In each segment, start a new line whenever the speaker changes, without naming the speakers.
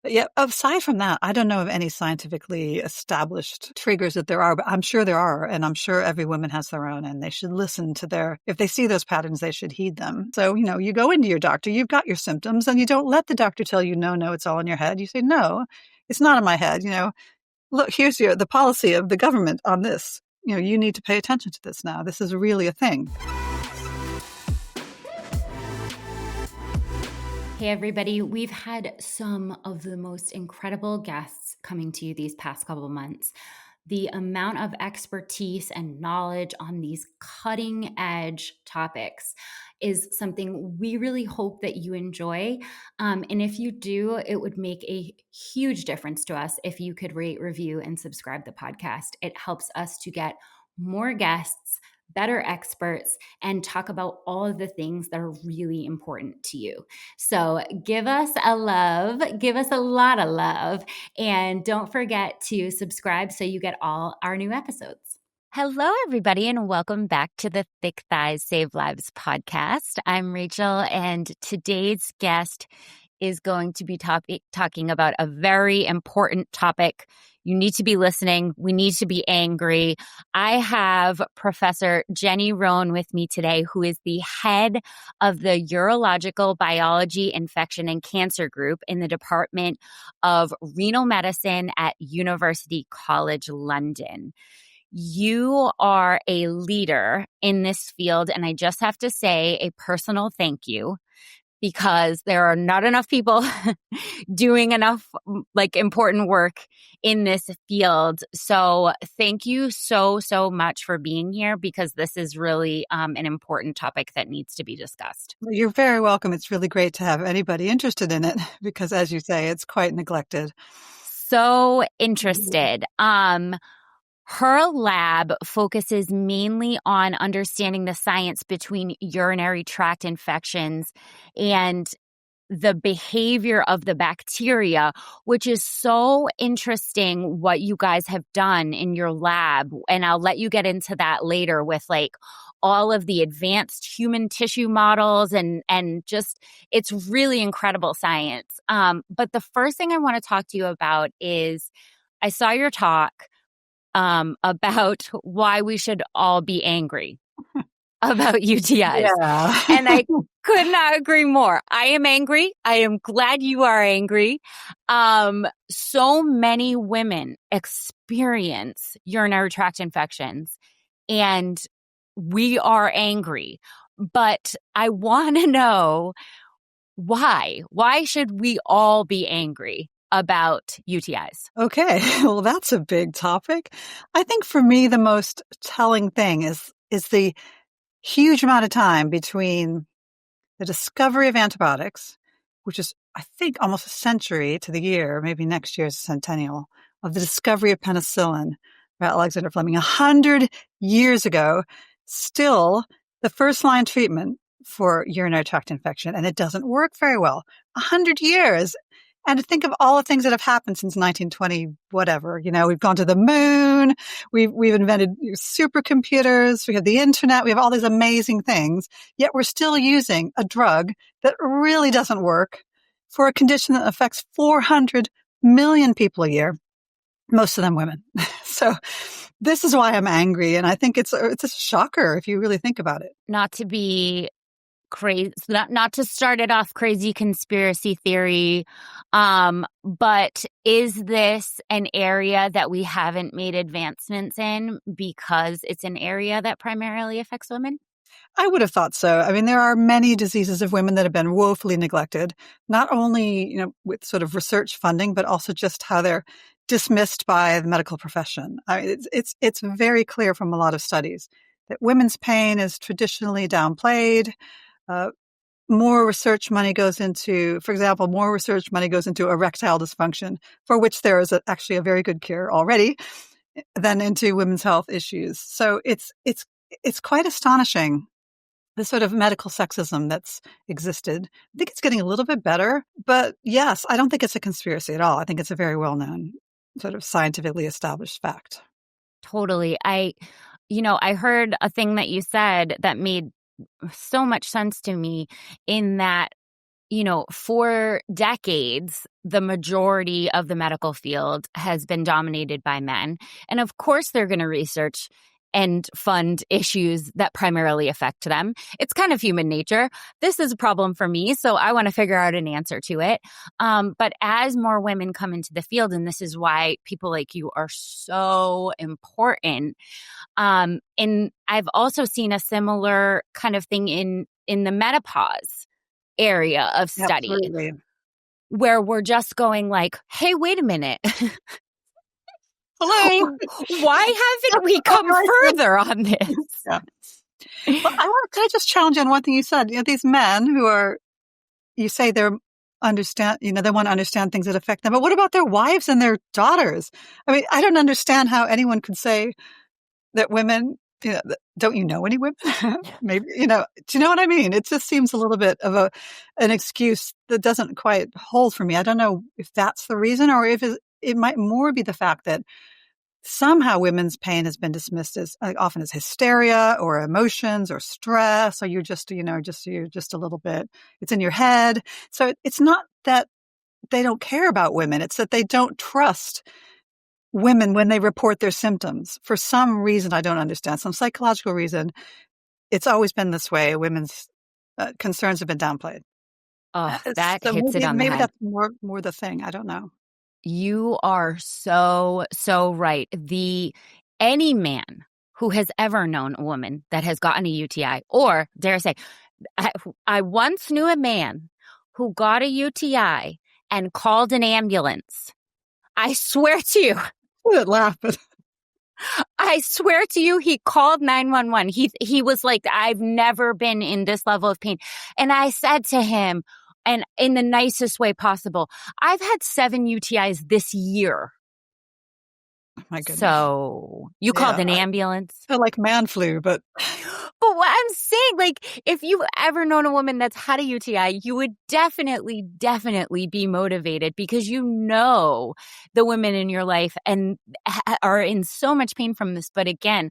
But yeah, aside from that, I don't know of any scientifically established triggers that there are, but I'm sure there are. And I'm sure every woman has their own, and they should listen to if they see those patterns, they should heed them. So, you go into your doctor, you've got your symptoms, and you don't let the doctor tell you, no, it's all in your head. You say, no, it's not in my head. Look, here's the policy of the government on this. You need to pay attention to this now. This is really a thing.
Hey, everybody. We've had some of the most incredible guests coming to you these past couple of months. The amount of expertise and knowledge on these cutting edge topics is something we really hope that you enjoy. And if you do, it would make a huge difference to us if you could rate, review, and subscribe the podcast. It helps us to get more guests, better experts, and talk about all of the things that are really important to you. So give us a love, give us a lot of love, and don't forget to subscribe so you get all our new episodes.
Hello, everybody, and welcome back to the Thick Thighs Save Lives podcast. I'm Rachael, and today's guest is going to be talking about a very important topic. You need to be listening. We need to be angry. I have Professor Jenny Rohn with me today, who is the head of the Urological Biology, Infection, and Cancer Group in the Department of Renal Medicine at University College London. You are a leader in this field, and I just have to say a personal thank you, because there are not enough people doing enough important work in this field. So thank you so much for being here, because this is really an important topic that needs to be discussed.
You're very welcome. It's really great to have anybody interested in it, because as you say, it's quite neglected.
So interested. Her lab focuses mainly on understanding the science between urinary tract infections and the behavior of the bacteria, which is so interesting what you guys have done in your lab. And I'll let you get into that later with all of the advanced human tissue models and just, it's really incredible science. But the first thing I want to talk to you about is I saw your talk about why we should all be angry about UTIs.
Yeah.
And I could not agree more. I am angry. I am glad you are angry. So many women experience urinary tract infections, and we are angry. But I want to know why. Why should we all be angry about UTIs?
Okay. Well, that's a big topic. I think for me, the most telling thing is the huge amount of time between the discovery of antibiotics, which is, I think, almost a century to the year, maybe next year's centennial, of the discovery of penicillin by Alexander Fleming 100 years ago, still the first line treatment for urinary tract infection, and it doesn't work very well. 100 years. And to think of all the things that have happened since 1920, whatever, we've gone to the moon, we've invented supercomputers, we have the internet, we have all these amazing things, yet we're still using a drug that really doesn't work for a condition that affects 400 million people a year, most of them women. So this is why I'm angry. And I think it's a shocker if you really think about it.
Not to be crazy, not to start it off crazy conspiracy theory, but is this an area that we haven't made advancements in because it's an area that primarily affects women?
I would have thought so. I mean, there are many diseases of women that have been woefully neglected, not only, with sort of research funding, but also just how they're dismissed by the medical profession. I mean, it's very clear from a lot of studies that women's pain is traditionally downplayed. More research money goes into, for example, erectile dysfunction, for which there is actually a very good cure already, than into women's health issues. So it's quite astonishing, the sort of medical sexism that's existed. I think it's getting a little bit better, but yes, I don't think it's a conspiracy at all. I think it's a very well-known, sort of scientifically established fact.
Totally. I heard a thing that you said that made so much sense to me, in that for decades, the majority of the medical field has been dominated by men. And of course, they're going to research and fund issues that primarily affect them. It's kind of human nature. This is a problem for me, so I want to figure out an answer to it. But as more women come into the field, and this is why people like you are so important, and I've also seen a similar kind of thing in the menopause area of study.
Absolutely.
Where we're just going like, hey, wait a minute.
Hello.
Why haven't we come further on this?
Yeah. Well, can I just challenge you on one thing you said? These men who are, you say they want to understand things that affect them, but what about their wives and their daughters? I mean, I don't understand how anyone could say that women, don't you know any women? Maybe, do you know what I mean? It just seems a little bit of an excuse that doesn't quite hold for me. I don't know if that's the reason, or if it might more be the fact that somehow women's pain has been dismissed as often as hysteria or emotions or stress, or you're just a little bit, it's in your head. So it's not that they don't care about women. It's that they don't trust women when they report their symptoms. For some reason, I don't understand, some psychological reason, it's always been this way. Women's concerns have been downplayed.
Oh, that
so
hits it on the head.
Maybe that's more the thing. I don't know.
You are so, so right. Any man who has ever known a woman that has gotten a UTI, or dare I say, I once knew a man who got a UTI and called an ambulance. I swear to you.
Laughing.
I swear to you, he called 911. He was like, I've never been in this level of pain. And I said to him, and in the nicest way possible, I've had 7 UTIs this year.
Oh my goodness.
So you called an ambulance?
I feel like man flu, but
what I'm saying, like, if you've ever known a woman that's had a UTI, you would definitely be motivated, because the women in your life and are in so much pain from this. But again,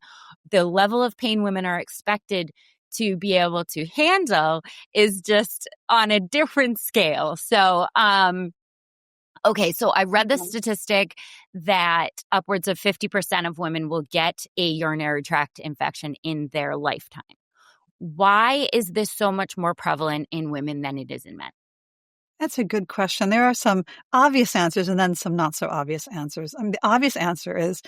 the level of pain women are expected to be able to handle is just on a different scale. So, okay, so I read the statistic that upwards of 50% of women will get a urinary tract infection in their lifetime. Why is this so much more prevalent in women than it is in men?
That's a good question. There are some obvious answers and then some not so obvious answers. I mean, the obvious answer is,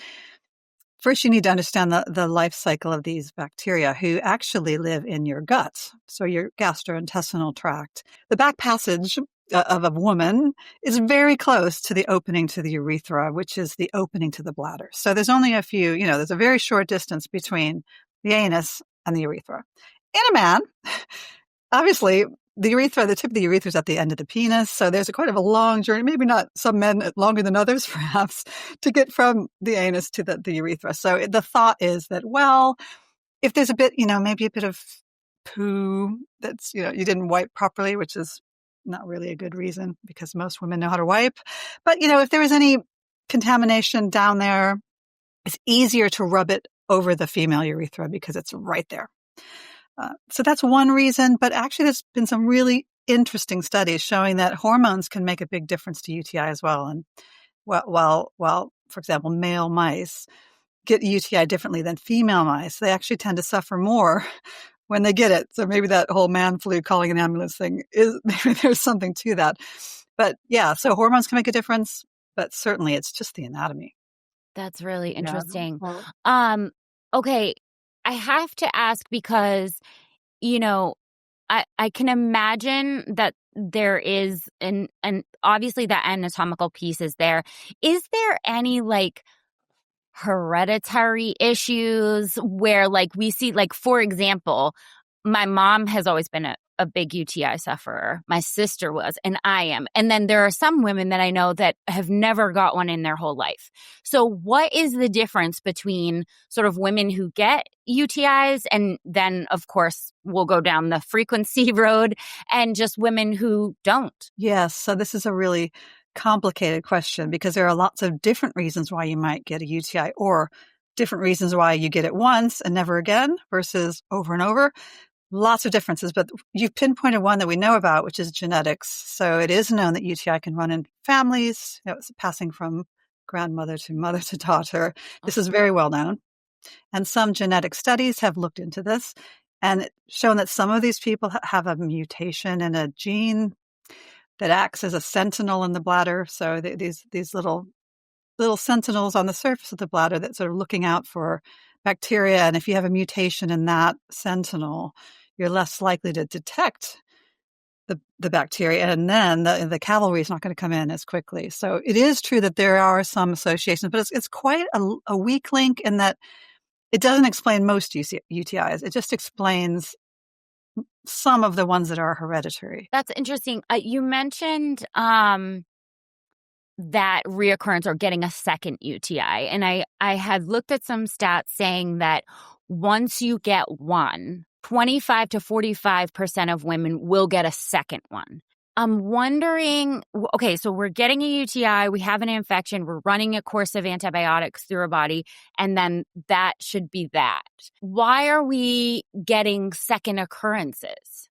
first, you need to understand the life cycle of these bacteria who actually live in your guts, so your gastrointestinal tract. The back passage of a woman is very close to the opening to the urethra, which is the opening to the bladder. So there's only there's a very short distance between the anus and the urethra. In a man, obviously, the tip of the urethra is at the end of the penis. So there's quite a long journey, maybe not some men longer than others, perhaps, to get from the anus to the urethra. So the thought is that, well, if there's a bit, maybe a bit of poo that's, you didn't wipe properly, which is not really a good reason because most women know how to wipe. But, if there was any contamination down there, it's easier to rub it over the female urethra because it's right there. So that's one reason. But actually, there's been some really interesting studies showing that hormones can make a big difference to UTI as well. And while for example, male mice get UTI differently than female mice, they actually tend to suffer more when they get it. So maybe that whole man flu calling an ambulance thing maybe there's something to that. But yeah, so hormones can make a difference, but certainly it's just the anatomy.
That's really interesting.
Yeah.
Okay, I have to ask because, I can imagine that there is, and obviously that anatomical piece is there. Is there any hereditary issues where we see, for example, my mom has always been a big UTI sufferer. My sister was, and I am. And then there are some women that I know that have never got one in their whole life. So what is the difference between sort of women who get UTIs and then, of course, we'll go down the frequency road, and just women who don't?
Yes. So this is a really complicated question because there are lots of different reasons why you might get a UTI, or different reasons why you get it once and never again versus over and over. lots of differences, but you've pinpointed one that we know about, which is genetics. So it is known that UTI can run in families. It's passing from grandmother to mother to daughter. This is very well known. And some genetic studies have looked into this and shown that some of these people have a mutation in a gene that acts as a sentinel in the bladder. So these little sentinels on the surface of the bladder that sort of looking out for bacteria. And if you have a mutation in that sentinel, you're less likely to detect the bacteria, and then the cavalry is not going to come in as quickly. So it is true that there are some associations, but it's quite a weak link in that it doesn't explain most UTIs. It just explains some of the ones that are hereditary.
That's interesting. You mentioned that reoccurrence or getting a second UTI. And I had looked at some stats saying that once you get one, 25 to 45% of women will get a second one. I'm wondering, okay, so we're getting a UTI, we have an infection, we're running a course of antibiotics through our body, and then that should be that. Why are we getting second occurrences?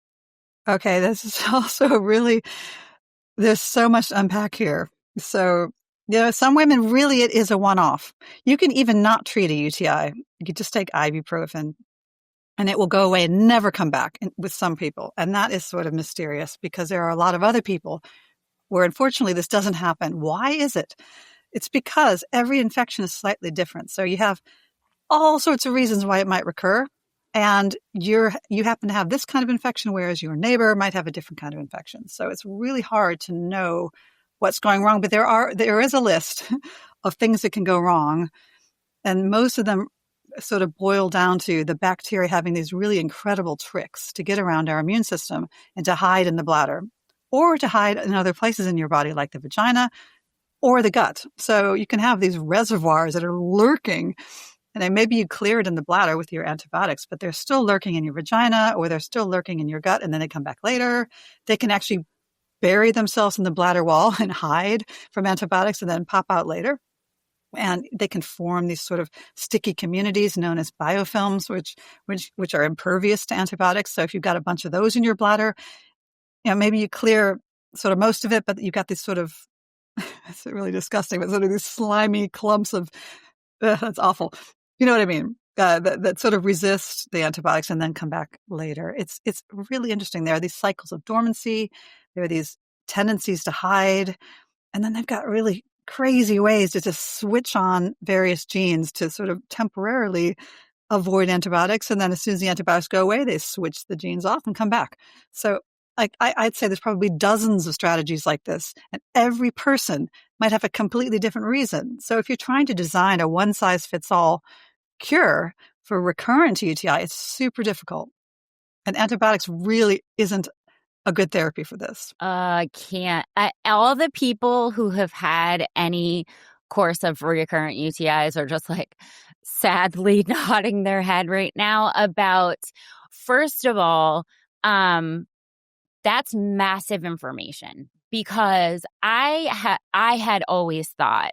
Okay, this is also there's so much to unpack here. So, some women really it is a one-off. You can even not treat a UTI. You could just take ibuprofen and it will go away and never come back with some people. And that is sort of mysterious because there are a lot of other people where unfortunately this doesn't happen. Why is it? It's because every infection is slightly different. So you have all sorts of reasons why it might recur. And you happen to have this kind of infection, whereas your neighbor might have a different kind of infection. So it's really hard to know what's going wrong. But there is a list of things that can go wrong. And most of them sort of boil down to the bacteria having these really incredible tricks to get around our immune system and to hide in the bladder or to hide in other places in your body like the vagina or the gut. So you can have these reservoirs that are lurking, and then maybe you clear it in the bladder with your antibiotics, but they're still lurking in your vagina or they're still lurking in your gut, and then they come back later. They can actually bury themselves in the bladder wall and hide from antibiotics and then pop out later. And they can form these sort of sticky communities known as biofilms, which are impervious to antibiotics. So if you've got a bunch of those in your bladder, maybe you clear sort of most of it, but you've got these sort of, it's really disgusting, but sort of these slimy clumps of, that's awful. You know what I mean? That sort of resist the antibiotics and then come back later. It's really interesting. There are these cycles of dormancy. There are these tendencies to hide. And then they've got really crazy ways to just switch on various genes to sort of temporarily avoid antibiotics. And then as soon as the antibiotics go away, they switch the genes off and come back. So I'd say there's probably dozens of strategies like this. And every person might have a completely different reason. So if you're trying to design a one-size-fits-all cure for recurrent UTI, it's super difficult. And antibiotics really isn't a good therapy for this.
Can't. All the people who have had any course of recurrent UTIs are just like sadly nodding their head right now about, first of all, that's massive information because I had always thought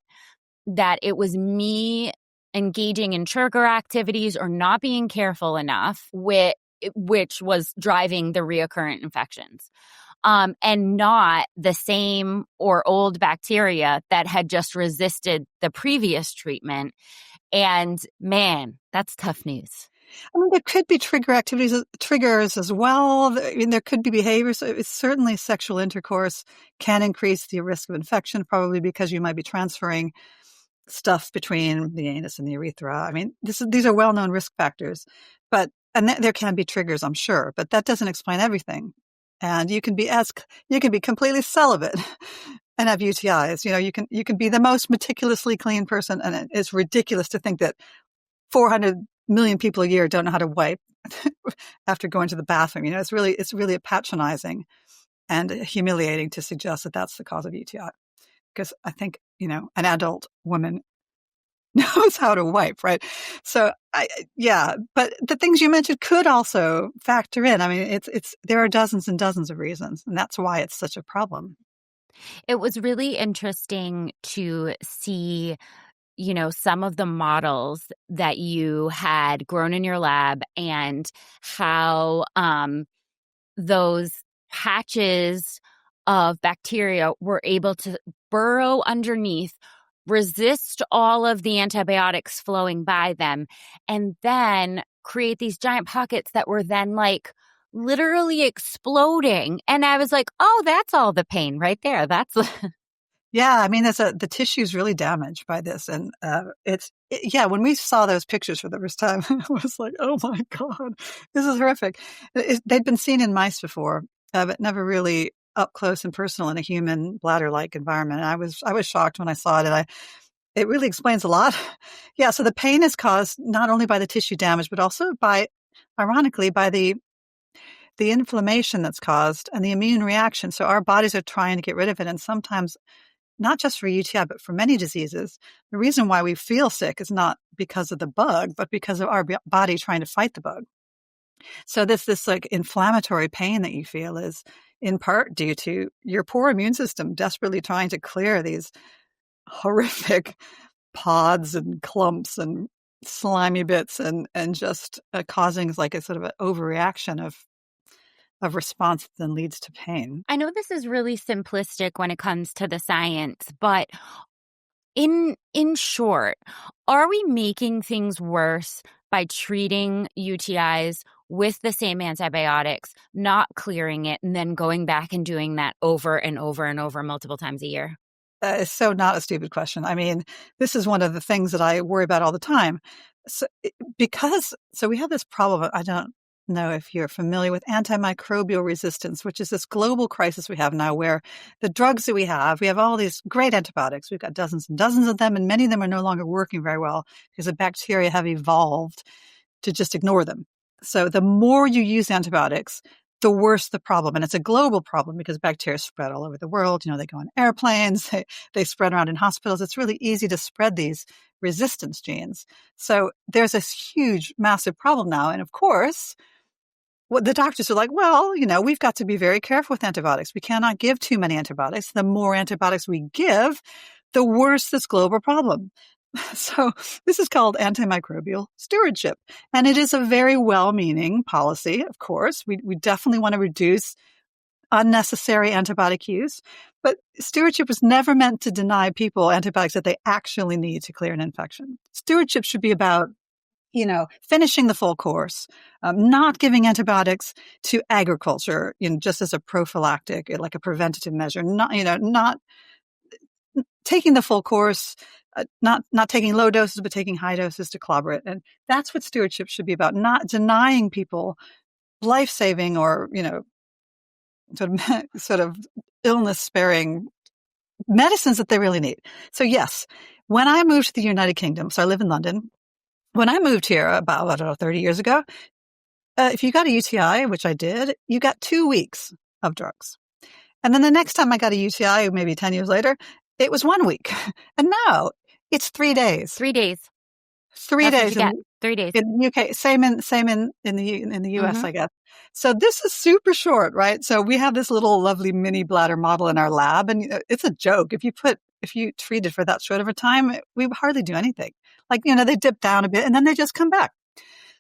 that it was me engaging in trigger activities or not being careful enough which was driving the recurrent infections, and not the same or old bacteria that had just resisted the previous treatment. And man, that's tough news.
I mean, there could be triggers as well. I mean, there could be behaviors. It's certainly sexual intercourse can increase the risk of infection, probably because you might be transferring stuff between the anus and the urethra. I mean, these are well-known risk factors, and there can be triggers, I'm sure, but that doesn't explain everything. And you can be completely celibate and have UTIs. You can be the most meticulously clean person, and it's ridiculous to think that 400 million people a year don't know how to wipe after going to the bathroom. It's really patronizing and humiliating to suggest that that's the cause of UTI, because I think an adult woman knows how to wipe, right? So, but the things you mentioned could also factor in. I mean, there are dozens and dozens of reasons, and that's why it's such a problem.
It was really interesting to see some of the models that you had grown in your lab and how those patches of bacteria were able to burrow underneath, resist all of the antibiotics flowing by them, and then create these giant pockets that were then like literally exploding. And I was like, oh, that's all the pain right there. That's
Yeah, I mean, the tissue is really damaged by this, and when we saw those pictures for the first time, I was like, "Oh my God, this is horrific." They'd been seen in mice before, but never really up close and personal in a human bladder-like environment. And I was shocked when I saw it, and it really explains a lot. Yeah, so the pain is caused not only by the tissue damage, but also ironically, by the inflammation that's caused and the immune reaction. So our bodies are trying to get rid of it, and sometimes not just for UTI, but for many diseases, the reason why we feel sick is not because of the bug, but because of our body trying to fight the bug. So this like inflammatory pain that you feel is in part due to your poor immune system desperately trying to clear these horrific pods and clumps and slimy bits and just causing like a sort of an overreaction of response that then leads to pain.
I know this is really simplistic when it comes to the science, but in short, are we making things worse by treating UTIs with the same antibiotics, not clearing it, and then going back and doing that over and over and over multiple times a year?
It's so not a stupid question. I mean, this is one of the things that I worry about all the time. So we have this problem. I don't know if you're familiar with antimicrobial resistance, which is this global crisis we have now where the drugs that we have all these great antibiotics. We've got dozens and dozens of them, and many of them are no longer working very well because the bacteria have evolved to just ignore them. So the more you use antibiotics, the worse the problem. And it's a global problem because bacteria spread all over the world. They go on airplanes, they spread around in hospitals. It's really easy to spread these resistance genes. So there's this huge, massive problem now. And of course, what the doctors are like, well, we've got to be very careful with antibiotics. We cannot give too many antibiotics. The more antibiotics we give, the worse this global problem. So this is called antimicrobial stewardship. And it is a very well-meaning policy, of course. We definitely want to reduce unnecessary antibiotic use. But stewardship was never meant to deny people antibiotics that they actually need to clear an infection. Stewardship should be about finishing the full course, not giving antibiotics to agriculture, just as a prophylactic, like a preventative measure, not taking the full course, not taking low doses, but taking high doses to clobber it. And that's what stewardship should be about, not denying people life-saving or, sort of illness-sparing medicines that they really need. So yes, when I moved to the United Kingdom, so I live in London, when I moved here about, 30 years ago, if you got a UTI, which I did, you got 2 weeks of drugs. And then the next time I got a UTI, maybe 10 years later, it was 1 week. And now it's 3 days.
3 days.
3
That's
days.
what you get. 3 days.
In the UK, same in the US, I guess. So this is super short, right? So we have this little lovely mini bladder model in our lab, and it's a joke. If you treat it for that short of a time, we hardly do anything. Like, they dip down a bit and then they just come back.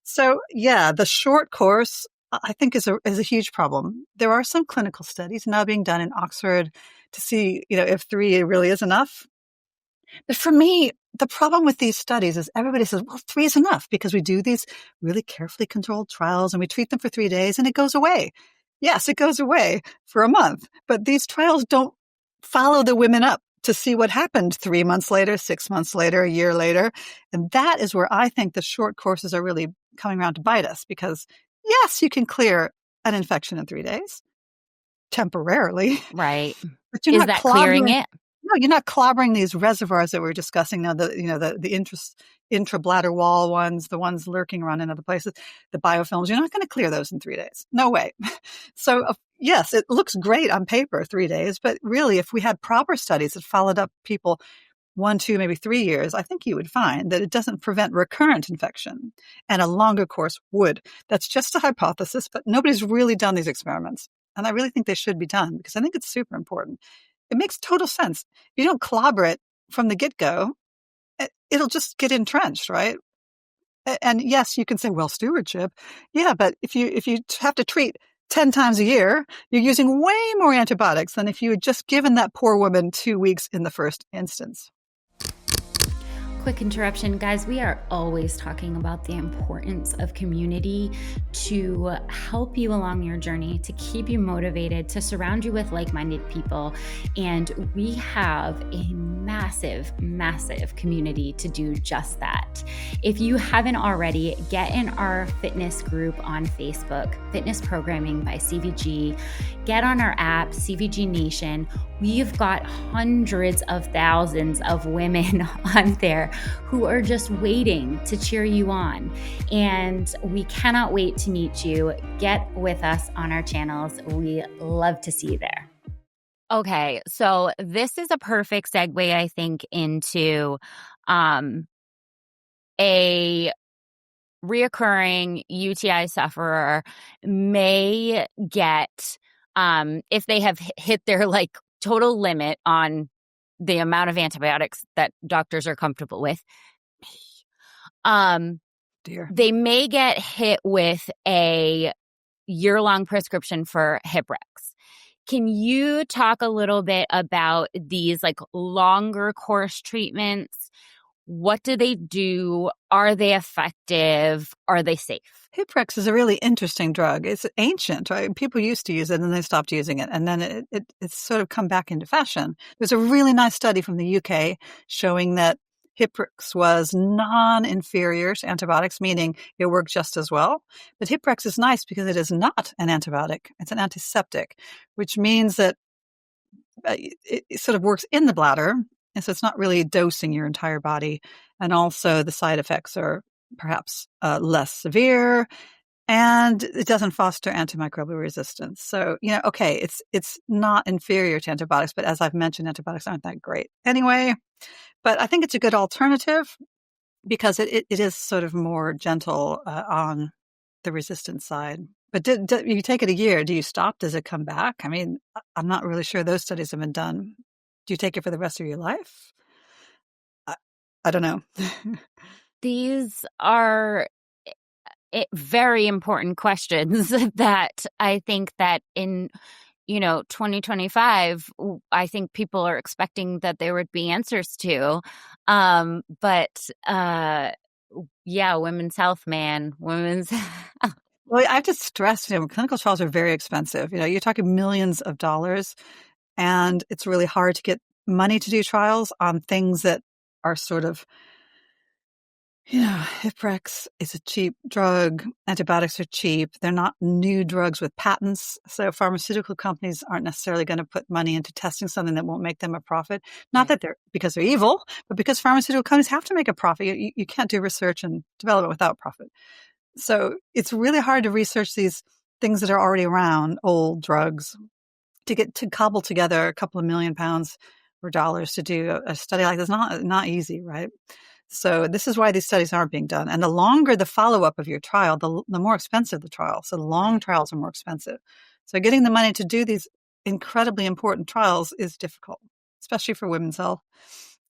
So yeah, the short course, I think is a huge problem. There are some clinical studies now being done in Oxford to see, if 3 really is enough. But for me, the problem with these studies is everybody says, well, 3 is enough because we do these really carefully controlled trials and we treat them for 3 days and it goes away. Yes, it goes away for a month, but these trials don't follow the women up to see what happened 3 months later, 6 months later, a year later. And that is where I think the short courses are really coming around to bite us because yes, you can clear an infection in 3 days temporarily.
Right.
But you're
is
not
that clearing it?
No, you're not clobbering these reservoirs that we're discussing now, the intrabladder wall ones, the ones lurking around in other places, the biofilms. You're not going to clear those in 3 days. No way. So yes, it looks great on paper, 3 days, but really if we had proper studies that followed up people 1, 2, maybe 3 years, I think you would find that it doesn't prevent recurrent infection, and a longer course would. That's just a hypothesis, but nobody's really done these experiments. And I really think they should be done because I think it's super important. It makes total sense. If you don't clobber it from the get-go, it'll just get entrenched, right? And yes, you can say, well, stewardship. Yeah, but if you have to treat 10 times a year, you're using way more antibiotics than if you had just given that poor woman 2 weeks in the first instance.
Quick interruption, guys. We are always talking about the importance of community to help you along your journey, to keep you motivated, to surround you with like-minded people. And we have a massive, massive community to do just that. If you haven't already, get in our fitness group on Facebook, Fitness Programming by CVG. Get on our app, CVG Nation. We've got hundreds of thousands of women on there who are just waiting to cheer you on. And we cannot wait to meet you. Get with us on our channels. We love to see you there.
Okay, so this is a perfect segue, I think, into a reoccurring UTI sufferer may get, if they have hit their like total limit on the amount of antibiotics that doctors are comfortable with,
Dear.
they may get hit with a year-long prescription for Hiprex. Can you talk a little bit about these like longer course treatments? What do they do? Are they effective? Are they safe?
Hiprex is a really interesting drug. It's ancient, right? People used to use it and they stopped using it. And then it's sort of come back into fashion. There's a really nice study from the UK showing that Hiprex was non-inferior to antibiotics, meaning it worked just as well. But Hiprex is nice because it is not an antibiotic. It's an antiseptic, which means that it sort of works in the bladder. And so it's not really dosing your entire body. And also the side effects are perhaps less severe, and it doesn't foster antimicrobial resistance. So, okay, it's not inferior to antibiotics, but as I've mentioned, antibiotics aren't that great anyway. But I think it's a good alternative because it is sort of more gentle on the resistance side. But you take it a year, do you stop? Does it come back? I mean, I'm not really sure those studies have been done. Do you take it for the rest of your life? I don't know.
These are very important questions that I think that in 2025, I think people are expecting that there would be answers to. But women's health, man, women's.
Well, I have to stress, clinical trials are very expensive. You're talking millions of dollars, and it's really hard to get money to do trials on things that are sort of, Hiprex is a cheap drug. Antibiotics are cheap. They're not new drugs with patents. So pharmaceutical companies aren't necessarily going to put money into testing something that won't make them a profit. Not that because they're evil, but because pharmaceutical companies have to make a profit. You can't do research and development without profit. So it's really hard to research these things that are already around, old drugs, to cobble together a couple of million pounds or dollars to do a study like this. Not easy, right? So this is why these studies aren't being done. And the longer the follow-up of your trial, the more expensive the trial. So the long trials are more expensive. So getting the money to do these incredibly important trials is difficult, especially for women's health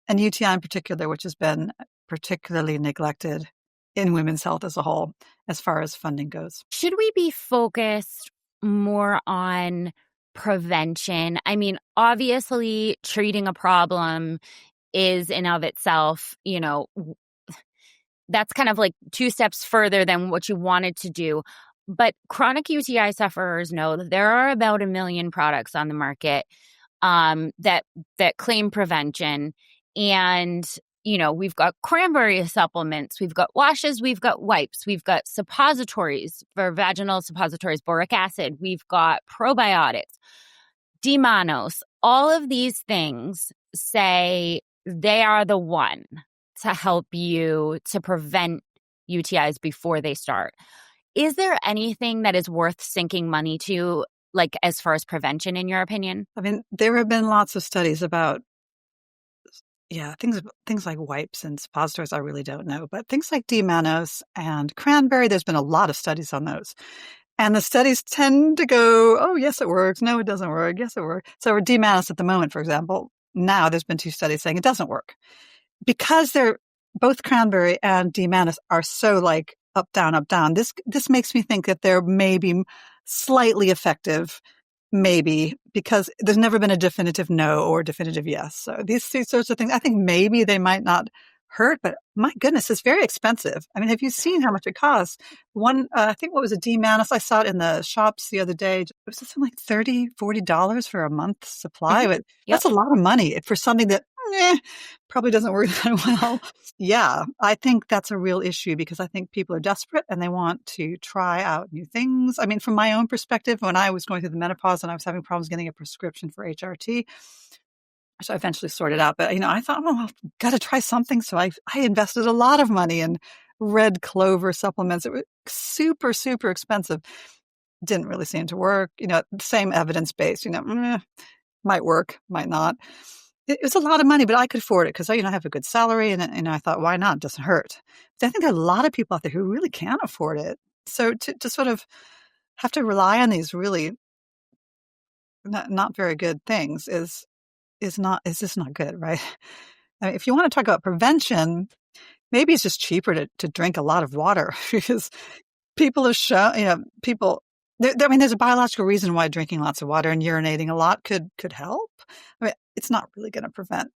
and UTI in particular, which has been particularly neglected in women's health as a whole, as far as funding goes.
Should we be focused more on prevention? I mean, obviously, treating a problem is in of itself, that's kind of like 2 steps further than what you wanted to do. But chronic UTI sufferers know that there are about 1 million products on the market that claim prevention. And we've got cranberry supplements, we've got washes, we've got wipes, we've got suppositories for vaginal suppositories, boric acid, we've got probiotics, D-mannose. All of these things say they are the one to help you to prevent UTIs before they start. Is there anything that is worth sinking money to, like as far as prevention, in your opinion?
I mean, there have been lots of studies about things like wipes and suppositories, I really don't know. But things like D-mannose and cranberry, there's been a lot of studies on those. And the studies tend to go, oh, yes, it works. No, it doesn't work. Yes, it works. So with D-mannose at the moment, for example, now there's been 2 studies saying it doesn't work. because they're both cranberry and D. mantis are so like up, down, up, down. This makes me think that they're maybe slightly effective, maybe, because there's never been a definitive no or definitive yes. So these sorts of things, I think maybe they might not hurt, but my goodness, it's very expensive. I mean, have you seen how much it costs? One, I think what was a D. mantis? I saw it in the shops the other day. It was something like $30, $40 for a month's supply. But that's a lot of money for something that probably doesn't work that well. Yeah, I think that's a real issue because I think people are desperate and they want to try out new things. I mean, from my own perspective, when I was going through the menopause and I was having problems getting a prescription for HRT, which I eventually sorted out, but I thought, I've got to try something. So I invested a lot of money in red clover supplements. It was super, super expensive. Didn't really seem to work. Same evidence based. Might work, might not. It was a lot of money, but I could afford it because I have a good salary, and I thought, why not? It doesn't hurt. But I think there are a lot of people out there who really can't afford it. So to sort of have to rely on these really not very good things is just not good, right? I mean, if you want to talk about prevention, maybe it's just cheaper to drink a lot of water because people have shown, there's a biological reason why drinking lots of water and urinating a lot could help. I mean, it's not really going to prevent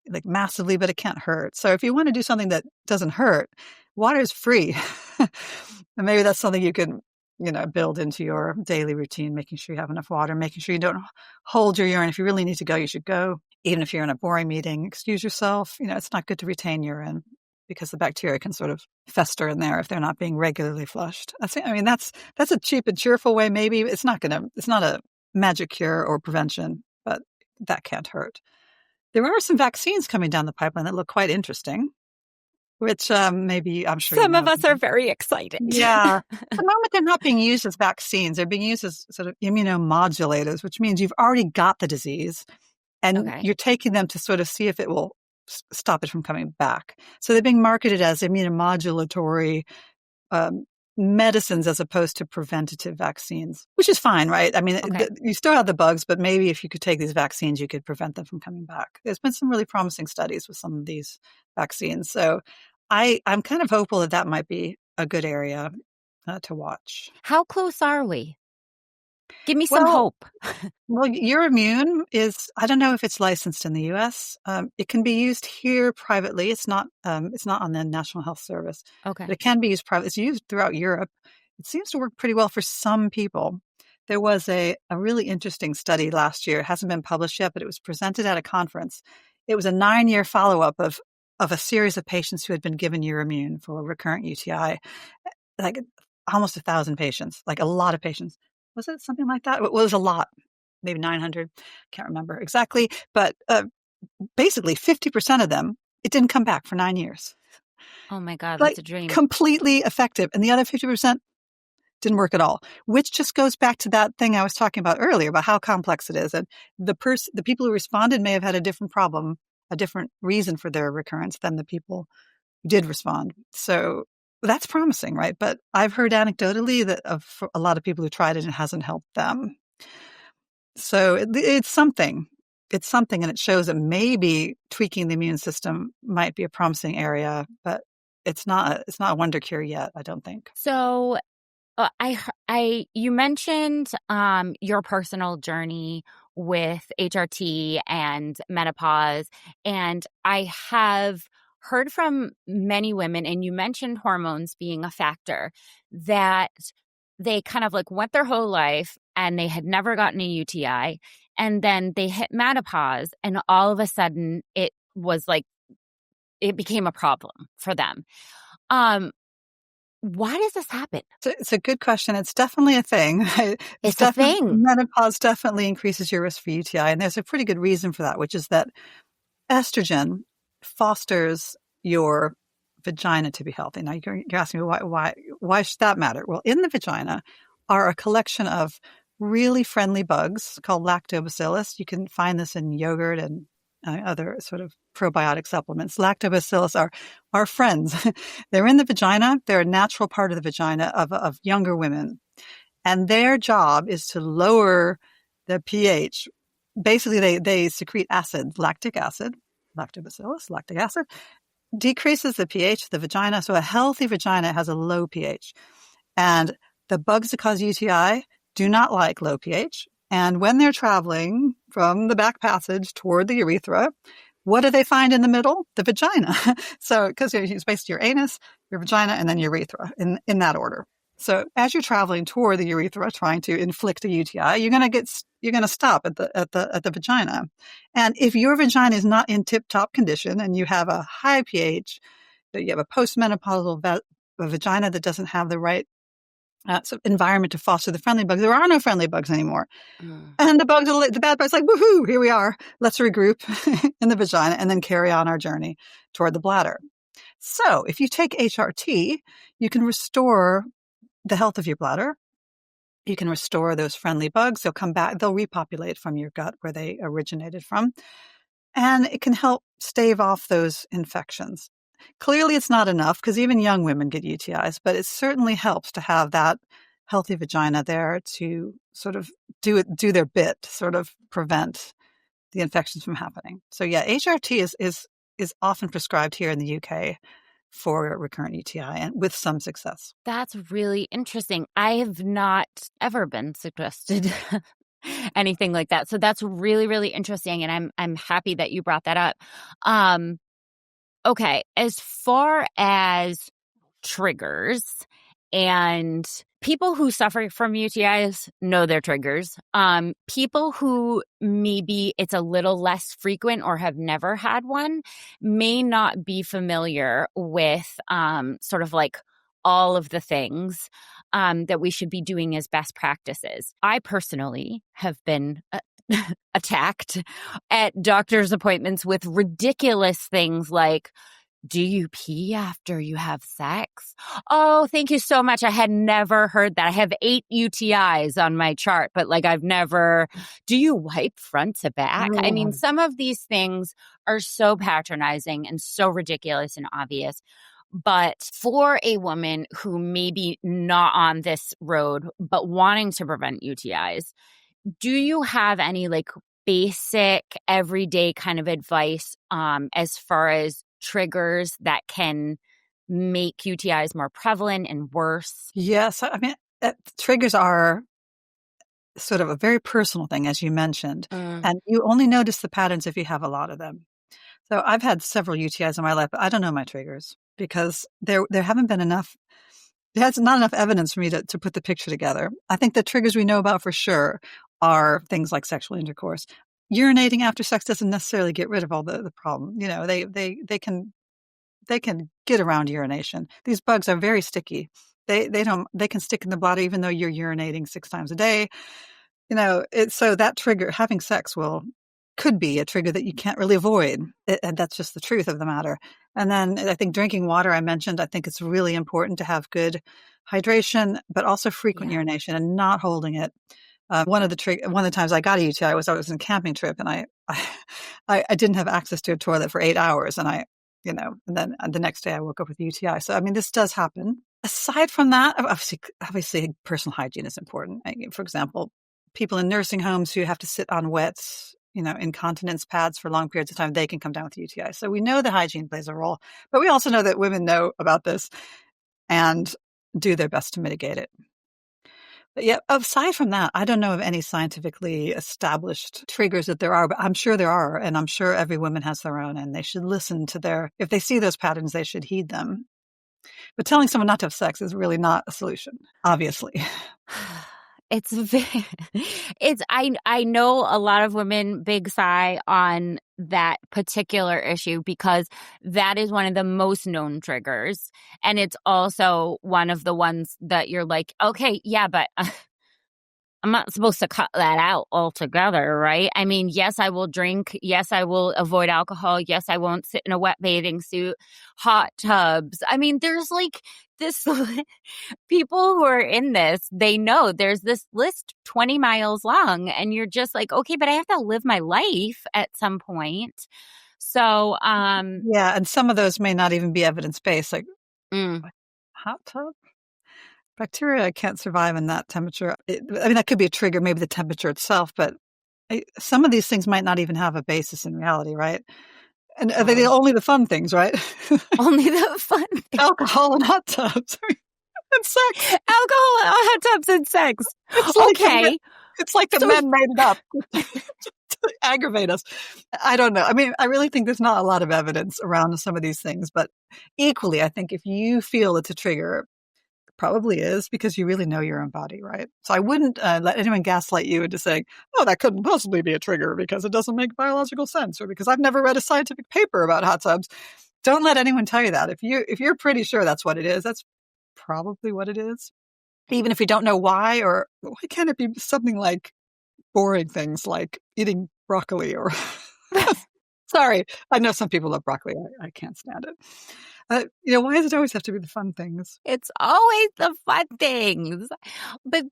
like massively, but it can't hurt. So if you want to do something that doesn't hurt, water is free. And maybe that's something you can, build into your daily routine, making sure you have enough water, making sure you don't hold your urine. If you really need to go, you should go. Even if you're in a boring meeting, excuse yourself. It's not good to retain urine because the bacteria can sort of fester in there if they're not being regularly flushed. That's a cheap and cheerful way. Maybe it's not a magic cure or prevention, but that can't hurt. There are some vaccines coming down the pipeline that look quite interesting, which maybe I'm sure
some of us are very excited.
Yeah. At the moment, they're not being used as vaccines. They're being used as sort of immunomodulators, which means you've already got the disease and you're taking them to sort of see if it will stop it from coming back. So they're being marketed as immunomodulatory medicines as opposed to preventative vaccines, which is fine, right? I mean, you still have the bugs, but maybe if you could take these vaccines, you could prevent them from coming back. There's been some really promising studies with some of these vaccines. So I'm kind of hopeful that might be a good area to watch.
How close are we? Give me some hope.
Well, Euroimmune I don't know if it's licensed in the U.S. It can be used here privately. It's not on the National Health Service.
Okay.
But it can be used privately. It's used throughout Europe. It seems to work pretty well for some people. There was a really interesting study last year. It hasn't been published yet, but it was presented at a conference. It was a 9-year follow-up of a series of patients who had been given Euroimmune for recurrent UTI, like almost 1,000 patients, like a lot of patients. Was it something like that? It was a lot, maybe 900. Can't remember exactly. But basically 50% of them, it didn't come back for 9 years.
Oh my God, that's a dream.
Completely effective. And the other 50% didn't work at all, which just goes back to that thing I was talking about earlier about how complex it is. And the people who responded may have had a different problem, a different reason for their recurrence than the people who did respond. So that's promising, right? But I've heard anecdotally that of a lot of people who tried it, it hasn't helped them. So it's something. It's something, and it shows that maybe tweaking the immune system might be a promising area, but it's not a wonder cure yet, I don't think.
So you mentioned your personal journey with HRT and menopause, and I have heard from many women, and you mentioned hormones being a factor, that they kind of like went their whole life and they had never gotten a UTI, and then they hit menopause and all of a sudden it was like it became a problem for them. Why does this happen?
It's a good question. It's definitely a thing.
It's a thing.
Menopause definitely increases your risk for UTI, and there's a pretty good reason for that, which is that estrogen fosters your vagina to be healthy. Now you're asking me why should that matter? Well, in the vagina are a collection of really friendly bugs called lactobacillus. You can find this in yogurt and other sort of probiotic supplements. Lactobacillus are our friends. They're in the vagina. They're a natural part of the vagina of younger women. And their job is to lower the pH. Basically, they secrete acid, lactic acid, lactobacillus, lactic acid, decreases the pH of the vagina. So a healthy vagina has a low pH. And the bugs that cause UTI do not like low pH. And when they're traveling from the back passage toward the urethra, what do they find in the middle? The vagina. So, because it's basically your anus, your vagina, and then urethra in that order. So as you're traveling toward the urethra, trying to inflict a UTI, you're going to stop at the vagina. And if your vagina is not in tip-top condition and you have a high pH, you have a postmenopausal vagina that doesn't have the right environment to foster the friendly bugs, there are no friendly bugs anymore. And the bad bugs like, woohoo, here we are. Let's regroup in the vagina and then carry on our journey toward the bladder. So if you take HRT, you can restore the health of your bladder. You can restore those friendly bugs. They'll come back. They'll repopulate from your gut where they originated from. And it can help stave off those infections. Clearly, it's not enough because even young women get UTIs, but it certainly helps to have that healthy vagina there to sort of do their bit to sort of prevent the infections from happening. So yeah, HRT is often prescribed here in the UK for recurrent UTI and with some success.
That's really interesting. I have not ever been suggested anything like that. So that's really, really interesting. And I'm happy that you brought that up. Okay. As far as triggers, and people who suffer from UTIs know their triggers. People who maybe it's a little less frequent or have never had one may not be familiar with sort of like all of the things that we should be doing as best practices. I personally have been attacked at doctor's appointments with ridiculous things like, do you pee after you have sex? Oh, thank you so much. I had never heard that. I have 8 UTIs on my chart, but like I've never, do you wipe front to back? I mean, some of these things are so patronizing and so ridiculous and obvious. But for a woman who may be not on this road, but wanting to prevent UTIs, do you have any like basic everyday kind of advice as far as triggers that can make UTIs more prevalent and worse?
Yes. I mean, triggers are sort of a very personal thing, as you mentioned, and you only notice the patterns if you have a lot of them. So I've had several UTIs in my life, but I don't know my triggers because there haven't been enough. There's not enough evidence for me to put the picture together. I think the triggers we know about for sure are things like sexual intercourse. Urinating after sex doesn't necessarily get rid of all the problem. You know, they can get around urination. These bugs are very sticky. They can stick in the bladder even though you're urinating 6 times a day. You know, so that trigger, having sex could be a trigger that you can't really avoid. And that's just the truth of the matter. And then I think drinking water, I mentioned, I think it's really important to have good hydration, but also frequent urination and not holding it. One of the times I got a UTI was I was on a camping trip and I didn't have access to a toilet for 8 hours and and then the next day I woke up with a UTI. So, I mean, this does happen. Aside from that, obviously personal hygiene is important. For example, people in nursing homes who have to sit on wets, incontinence pads for long periods of time, they can come down with UTI. So we know that hygiene plays a role, but we also know that women know about this and do their best to mitigate it. But yeah, aside from that, I don't know of any scientifically established triggers that there are, but I'm sure there are. And I'm sure every woman has their own and they should listen to if they see those patterns, they should heed them. But telling someone not to have sex is really not a solution, obviously.
I know a lot of women big sigh on that particular issue because that is one of the most known triggers. And it's also one of the ones that you're like, okay, yeah, but I'm not supposed to cut that out altogether, right? I mean, yes, I will drink. Yes, I will avoid alcohol. Yes, I won't sit in a wet bathing suit, hot tubs. I mean, there's like this people who are in this, they know there's this list 20 miles long and you're just like, okay, but I have to live my life at some point. So,
yeah. And some of those may not even be evidence-based, like hot tub. Bacteria can't survive in that temperature. That could be a trigger, maybe the temperature itself, but some of these things might not even have a basis in reality, right? And are they only the fun things, right?
Only the fun things.
Alcohol and hot tubs and sex.
Alcohol, hot tubs, and sex. Okay.
It's like the men made it up to aggravate us. I don't know. I mean, I really think there's not a lot of evidence around some of these things, but equally, I think if you feel it's a trigger, it probably is because you really know your own body, right? So I wouldn't let anyone gaslight you into saying, oh, that couldn't possibly be a trigger because it doesn't make biological sense or because I've never read a scientific paper about hot tubs. Don't let anyone tell you that. If you're pretty sure that's what it is, that's probably what it is. Even if you don't know why, or why can't it be something like boring things like eating broccoli or sorry, I know some people love broccoli. I can't stand it. Why does it always have to be the fun things?
It's always the fun things. But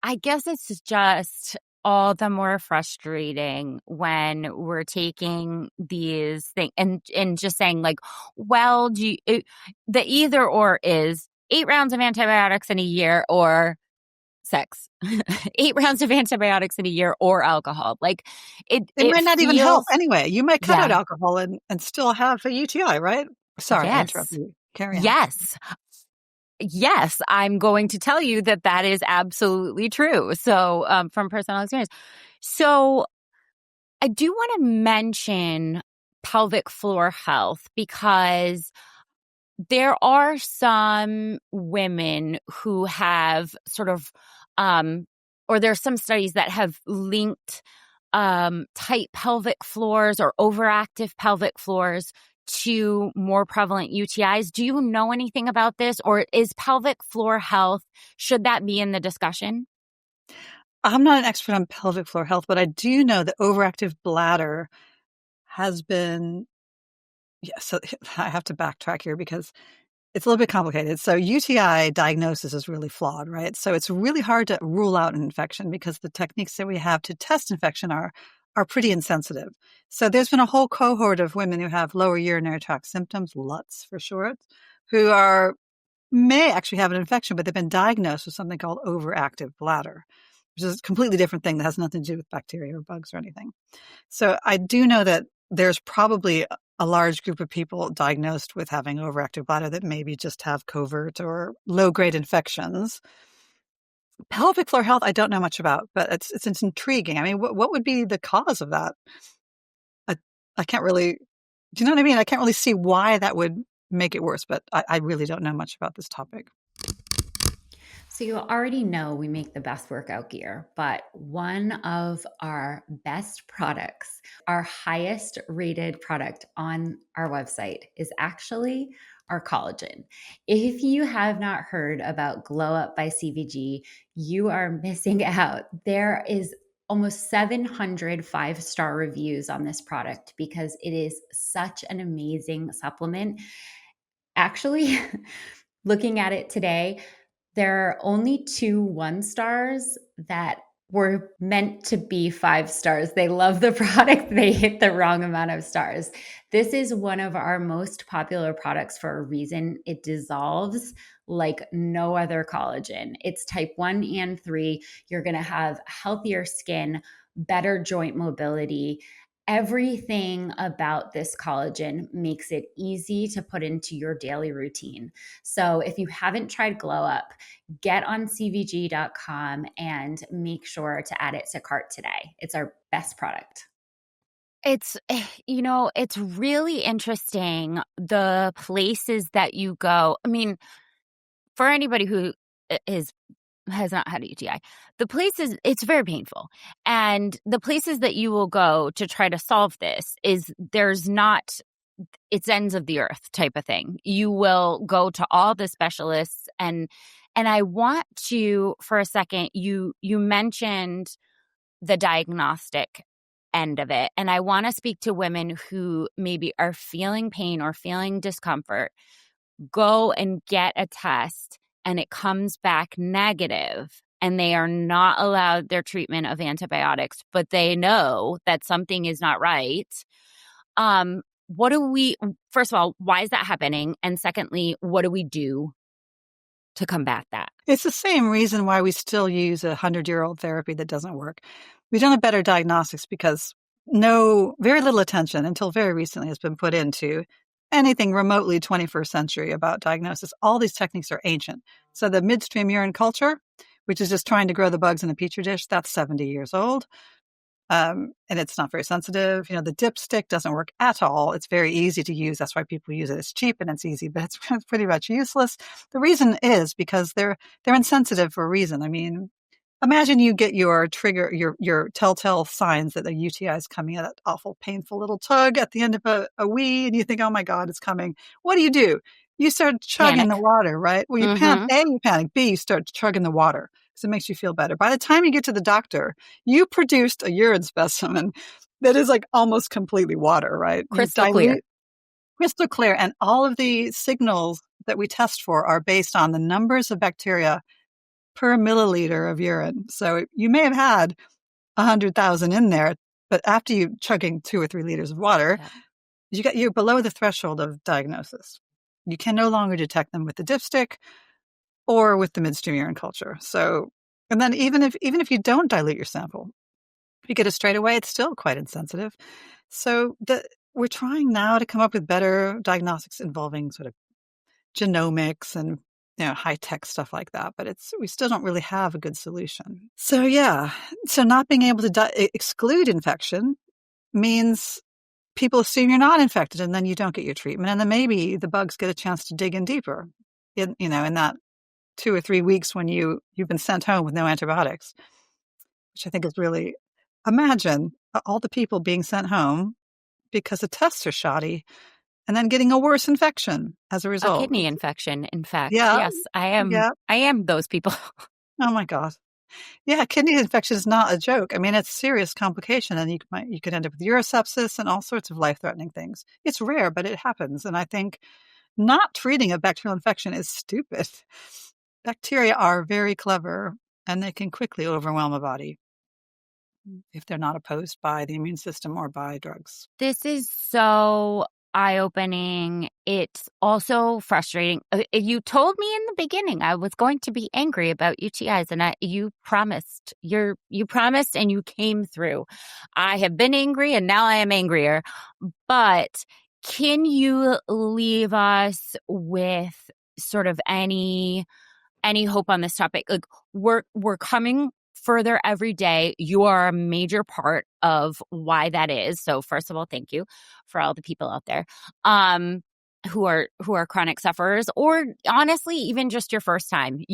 I guess it's just all the more frustrating when we're taking these things and just saying like, well, the either or is 8 rounds of antibiotics in a year or sex, 8 rounds of antibiotics in a year or alcohol. Like it
might not even help anyway. You might cut out
Yeah.
alcohol and still have a UTI, right? Sorry, I
Yes.
interrupted you. Carry on.
Yes, I'm going to tell you that is absolutely true. So from personal experience. So I do want to mention pelvic floor health because there are some women who have sort of, or there's some studies that have linked tight pelvic floors or overactive pelvic floors to more prevalent UTIs. Do you know anything about this, or is pelvic floor health, should that be in the discussion?
I'm not an expert on pelvic floor health, but I do know that overactive bladder has been, so I have to backtrack here because it's a little bit complicated. So UTI diagnosis is really flawed, right? So it's really hard to rule out an infection because the techniques that we have to test infection are pretty insensitive. So there's been a whole cohort of women who have lower urinary tract symptoms, LUTs for short, who may actually have an infection, but they've been diagnosed with something called overactive bladder, which is a completely different thing that has nothing to do with bacteria or bugs or anything. So I do know that there's probably a large group of people diagnosed with having overactive bladder that maybe just have covert or low-grade infections. Pelvic floor health, I don't know much about, but it's intriguing. I mean, what would be the cause of that? I can't really, do you know what I mean? I can't really see why that would make it worse, but I really don't know much about this topic.
So you already know we make the best workout gear, but one of our best products, our highest rated product on our website is actually our collagen. If you have not heard about Glow Up by CVG, you are missing out. There is almost 700 5-star reviews on this product because it is such an amazing supplement. Actually, looking at it today, there are only 2 1-stars that were meant to be 5 stars. They love the product. They hit the wrong amount of stars. This is one of our most popular products for a reason. It dissolves like no other collagen. It's type 1 and 3. You're going to have healthier skin, better joint mobility. Everything about this collagen makes it easy to put into your daily routine. So if you haven't tried Glow Up, get on cvg.com and make sure to add it to cart today. It's our best product.
It's, it's really interesting the places that you go. I mean, for anybody who has not had a UTI, the places, it's very painful. And the places that you will go to try to solve this is there's not, it's ends of the earth type of thing. You will go to all the specialists and I want to, for a second, you mentioned the diagnostic end of it. And I want to speak to women who maybe are feeling pain or feeling discomfort. Go and get a test and it comes back negative and they are not allowed their treatment of antibiotics, but they know that something is not right. First of all, why is that happening? And secondly, what do we do to combat that?
It's the same reason why we still use a 100-year-old therapy that doesn't work. We don't have better diagnostics because very little attention until very recently has been put into anything remotely 21st century about diagnosis. All these techniques are ancient. So the midstream urine culture, which is just trying to grow the bugs in a petri dish, that's 70 years old. And it's not very sensitive. The dipstick doesn't work at all. It's very easy to use. That's why people use it. It's cheap and it's easy, but it's pretty much useless. The reason is because they're insensitive for a reason. I mean, imagine you get your trigger, your telltale signs that the UTI is coming, that awful, painful little tug at the end of a wee, and you think, oh my God, it's coming. What do? You start chugging
Panic.
the water, right? Well, you panic. A, you panic. B, you start chugging the water because it makes you feel better. By the time you get to the doctor, you produced a urine specimen that is like almost completely water, right?
Crystal clear.
Crystal clear. And all of the signals that we test for are based on the numbers of bacteria per milliliter of urine. So you may have had 100,000 in there, but after you chugging 2 or 3 liters of water, you're below the threshold of diagnosis. You can no longer detect them with the dipstick or with the midstream urine culture. So, and then even if you don't dilute your sample, if you get it straight away, it's still quite insensitive. So we're trying now to come up with better diagnostics involving sort of genomics and high-tech stuff like that, but we still don't really have a good solution. So not being able to exclude infection means people assume you're not infected, and then you don't get your treatment, and then maybe the bugs get a chance to dig in deeper in that 2 or 3 weeks when you've been sent home with no antibiotics, which I think is really, imagine all the people being sent home because the tests are shoddy and then getting a worse infection as a result.
A kidney infection, in fact.
Yeah.
Yes, I am.
Yeah.
I am those people.
Oh my God. Yeah, kidney infection is not a joke. I mean, it's a serious complication, and you could end up with urosepsis and all sorts of life-threatening things. It's rare, but it happens. And I think not treating a bacterial infection is stupid. Bacteria are very clever, and they can quickly overwhelm a body if they're not opposed by the immune system or by drugs.
This is so eye-opening. It's also frustrating. You told me in the beginning I was going to be angry about UTIs, and you promised. You promised, and you came through. I have been angry, and now I am angrier. But can you leave us with sort of any hope on this topic? Like, we're coming further every day. You are a major part of why that is. So first of all, thank you for all the people out there who are chronic sufferers, or honestly, even just your first time.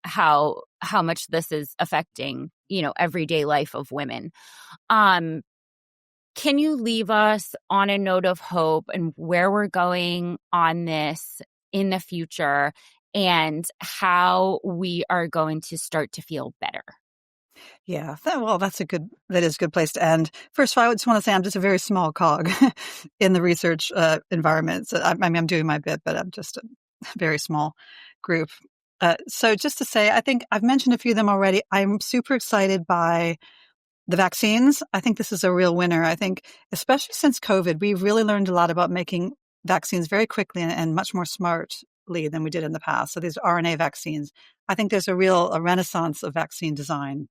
How much this is affecting, everyday life of women. Can you leave us on a note of hope and where we're going on this in the future, and how we are going to start to feel better?
Yeah, that is a good place to end. First of all, I just want to say I'm just a very small cog in the research environment. So I'm doing my bit, but I'm just a very small group. So just to say, I think I've mentioned a few of them already. I'm super excited by the vaccines. I think this is a real winner. I think, especially since COVID, we've really learned a lot about making vaccines very quickly and much more smartly than we did in the past. So these RNA vaccines, I think there's a renaissance of vaccine design.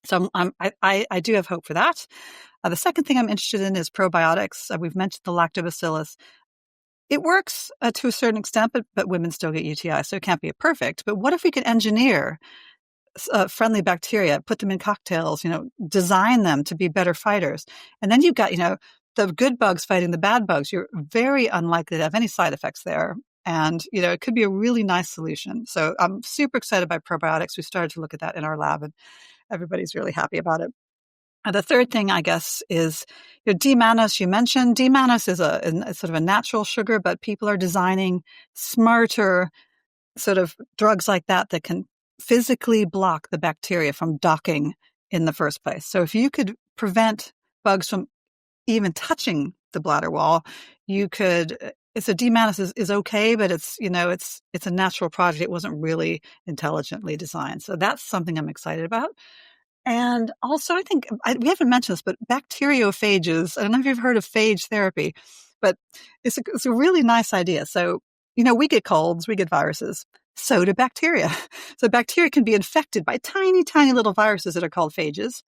So I do have hope for that. The second thing I'm interested in is probiotics. We've mentioned the lactobacillus. It works to a certain extent, but women still get UTI, so it can't be perfect. But what if we could engineer friendly bacteria, put them in cocktails, design them to be better fighters. And then you've got, the good bugs fighting the bad bugs. You're very unlikely to have any side effects there. And, it could be a really nice solution. So I'm super excited by probiotics. We started to look at that in our lab, and everybody's really happy about it. And the third thing, I guess, is D-mannose. You mentioned D-mannose is a sort of a natural sugar, but people are designing smarter sort of drugs like that can physically block the bacteria from docking in the first place. So if you could prevent bugs from even touching the bladder wall, you could. So D-mannose is okay, but it's a natural project. It wasn't really intelligently designed. So that's something I'm excited about. And also, I think we haven't mentioned this, but bacteriophages. I don't know if you've heard of phage therapy, but it's a really nice idea. So we get colds, we get viruses. So do bacteria. So bacteria can be infected by tiny, tiny little viruses that are called phages.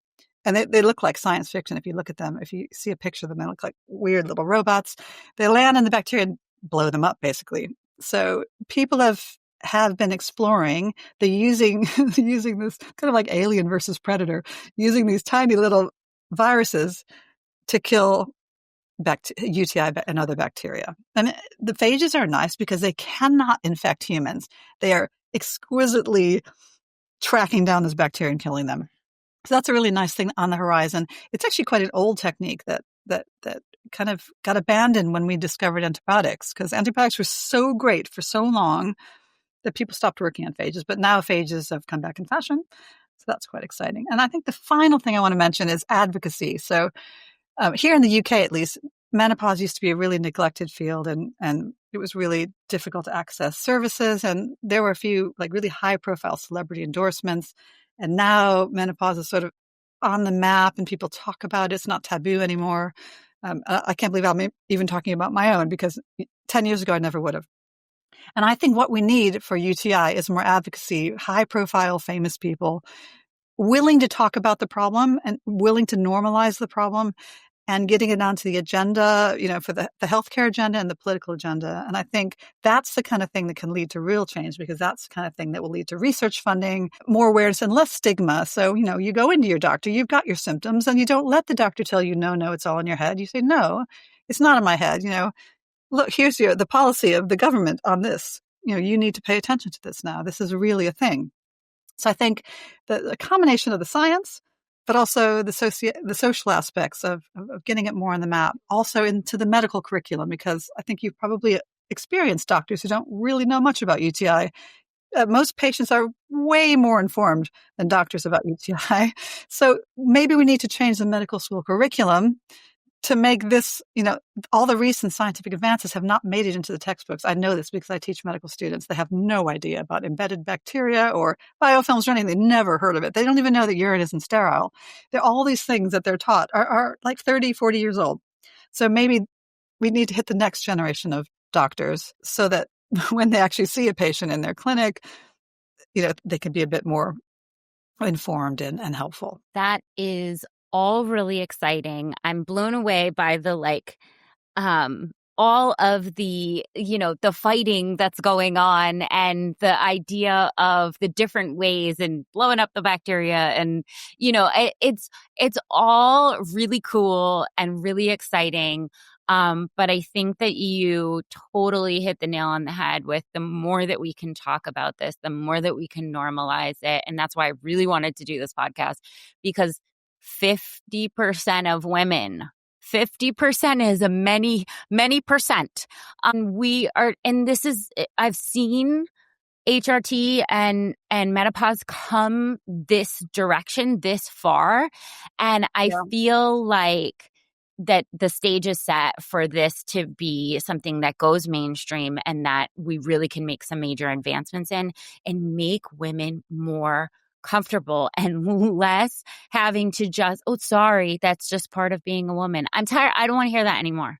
And they look like science fiction. If you look at them, if you see a picture of them, they look like weird little robots. They land in the bacteria and blow them up, basically. So people have been exploring the using this kind of like Alien versus Predator, using these tiny little viruses to kill UTI and other bacteria. And the phages are nice because they cannot infect humans. They are exquisitely tracking down those bacteria and killing them. So that's a really nice thing on the horizon. It's actually quite an old technique that kind of got abandoned when we discovered antibiotics, because antibiotics were so great for so long that people stopped working on phages. But now phages have come back in fashion. So that's quite exciting. And I think the final thing I want to mention is advocacy. So here in the UK, at least, menopause used to be a really neglected field, and it was really difficult to access services. And there were a few like really high profile celebrity endorsements. And now menopause is sort of on the map and people talk about it. It's not taboo anymore. I can't believe I'm even talking about my own, because 10 years ago, I never would have. And I think what we need for UTI is more advocacy, high profile, famous people willing to talk about the problem and willing to normalize the problem and getting it onto the agenda, for the healthcare agenda and the political agenda. And I think that's the kind of thing that can lead to real change, because that's the kind of thing that will lead to research funding, more awareness, and less stigma. So, you go into your doctor, you've got your symptoms, and you don't let the doctor tell you, no, it's all in your head. You say, no, it's not in my head. Look, here's the policy of the government on this. You need to pay attention to this now. This is really a thing. So I think the combination of the science, but also the social aspects of getting it more on the map, also into the medical curriculum, because I think you've probably experienced doctors who don't really know much about UTI. Most patients are way more informed than doctors about UTI. So maybe we need to change the medical school curriculum to make this, all the recent scientific advances have not made it into the textbooks. I know this because I teach medical students. They have no idea about embedded bacteria or biofilms or anything. They've never heard of it. They don't even know that urine isn't sterile. All these things that they're taught are like 30, 40 years old. So maybe we need to hit the next generation of doctors so that when they actually see a patient in their clinic, they can be a bit more informed and helpful.
That is all really exciting. I'm blown away by the all of the, the fighting that's going on, and the idea of the different ways and blowing up the bacteria. And, it's all really cool and really exciting. But I think that you totally hit the nail on the head with the more that we can talk about this, the more that we can normalize it. And that's why I really wanted to do this podcast, because 50% of women, 50% is a many, many percent. I've seen HRT and menopause come this direction this far. And I feel like that the stage is set for this to be something that goes mainstream, and that we really can make some major advancements in and make women more comfortable and less having to just, oh, sorry, that's just part of being a woman. I'm tired. I don't want to hear that anymore.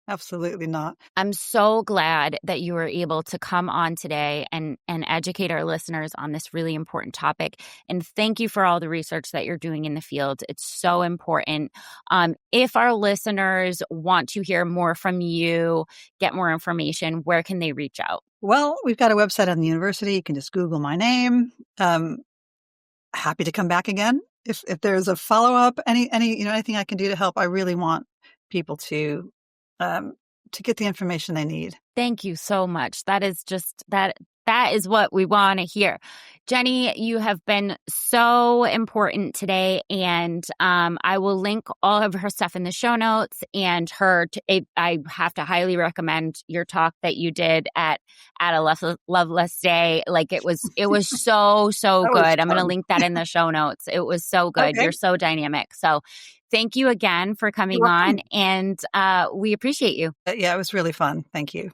Absolutely not.
I'm so glad that you were able to come on today and educate our listeners on this really important topic. And thank you for all the research that you're doing in the field. It's so important. If our listeners want to hear more from you, get more information, where can they reach out?
Well, we've got a website on the university. You can just Google my name. Happy to come back again. If there's a follow-up, anything I can do to help, I really want people to get the information they need.
Thank you so much. That is just that is what we want to hear. Jenny, you have been so important today, and I will link all of her stuff in the show notes. And I have to highly recommend your talk that you did at a Loveless Day. Like it was so good. I'm going to link that in the show notes. It was so good. Okay. You're so dynamic. So thank you again for coming on, and we appreciate you.
Yeah, it was really fun. Thank you.